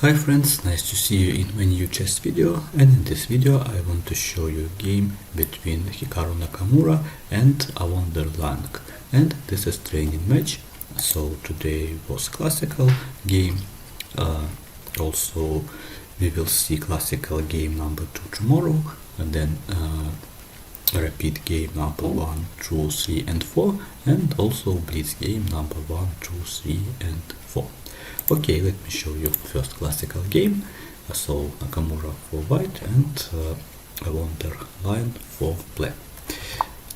Hi friends, nice to see you in my new chess video, and in this video I want to show you a game between Hikaru Nakamura and Awonder Liang, and this is training match. So today was classical game, also we will see classical game number 2 tomorrow, and then repeat game number 1, 2, 3 and 4, and also blitz game number 1, 2, 3 and 4. Okay, let me show you first classical game. So Nakamura for white and Awonder Liang for black.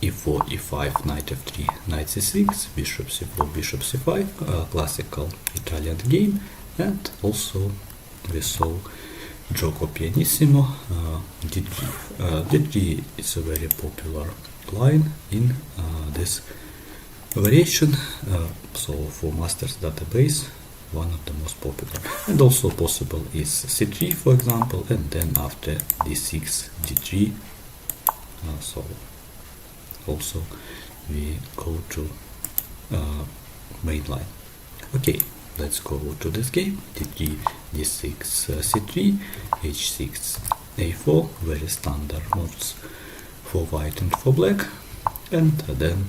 e4, e5, knight f3, knight c6, bishop c4, bishop c5, classical Italian game, and also we saw gioco pianissimo, d3. d3 is a very popular line in this variation, so for masters database one of the most popular, and also possible is c3 for example, and then after d6 d3, so also we go to main line. Okay, let's go to this game. d3, d6, c3, h6, a4, very standard moves for white and for black, and then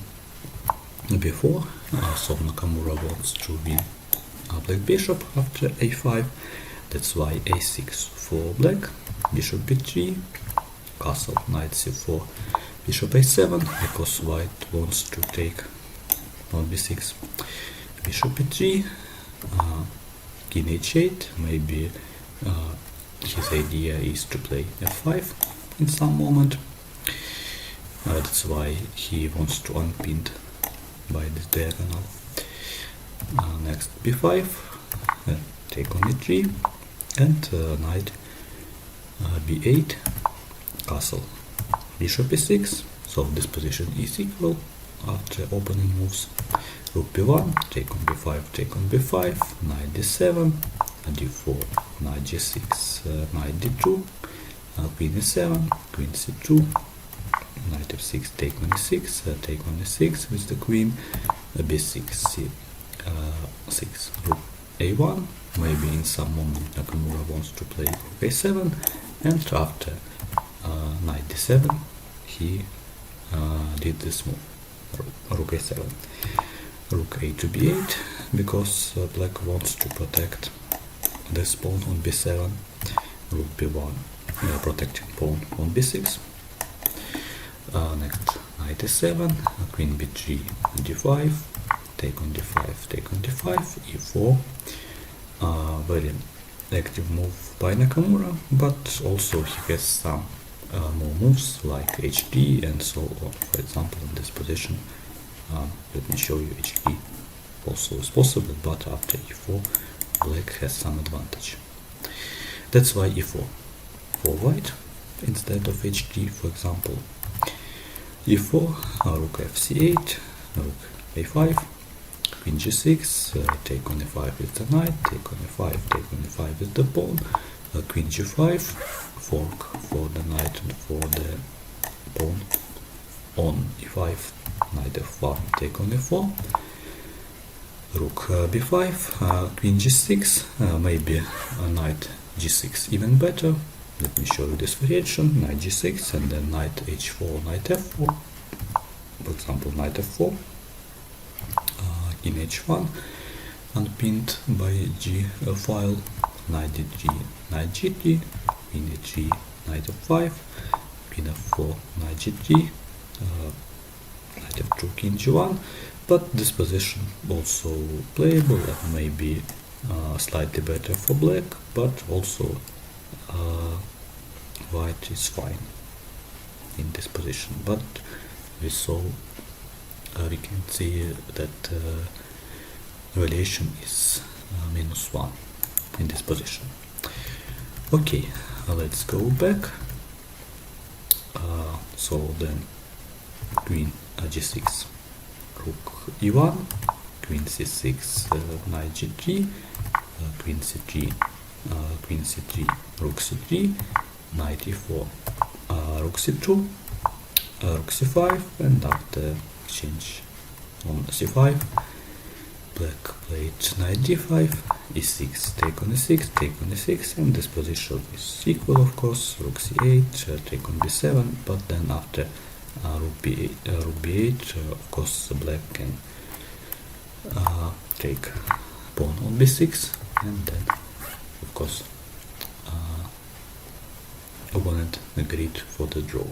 before, so Nakamura wants to win black bishop after a5, that's why a6 for black, bishop b3, castle, knight c4, bishop a7, because white wants to take on b6, bishop b3, king h8, maybe his idea is to play f5 in some moment, that's why he wants to unpin by this diagonal. Next b5, take on e3, and knight b8, castle, bishop e6, so this position is equal after opening moves. Rook b1, take on b5, take on b5, knight d7, d4, knight g6, knight d2, queen e7, queen c2, knight f6, take on e6, take on e6 with the queen, b6, c 6, rook a1, maybe in some moment Nakamura wants to play rook a7, and after knight d7 he did this move, rook a7, rook a to b8, because black wants to protect this pawn on b7, rook b1, protecting pawn on b6, next knight e7, queen b3, d5, take on d5, take on d5, e4, very active move by Nakamura, but also he has some more moves like hd and so on. For example, in this position, let me show you hd also is possible, but after e4 black has some advantage. That's why e4 for white instead of hd, for example e4, rook fc8, rook a5, queen g6, take on e5 with the knight, take on e5, take on e5 with the pawn, queen g5, fork for the knight and for the pawn on e5, knight f1, take on e4, rook b5, queen g6, maybe knight g6 even better. Let me show you this variation, knight g6 and then knight h4, knight f4, for example knight f4, in h1, unpinned by g file, knight d3, knight g3, queen e3, knight f5, queen f4, knight g3, knight f2, king g1, but this position also playable and maybe slightly better for black, but also white is fine in this position, but we saw we can see that relation is -1 in this position. Okay, let's go back. So then queen g6, rook e1, queen c6, knight g3, queen c3, queen c3, rook c3, knight e4, rook c2, rook c5, and after exchange on c5 black played knight d5, e6, take on e6, take on e6, and this position is equal, of course. Rook c8, take on b7, but then after rook b8, of course black can take pawn on b6, and then of course opponent agreed for the draw.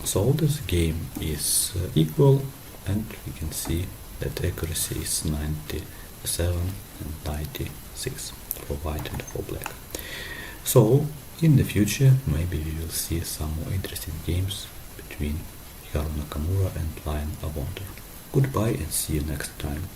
So this game is equal, and we can see that accuracy is 97 and 96 for white and for black. So in the future maybe we will see some more interesting games between Hikaru Nakamura and Liang Awonder. Goodbye and see you next time.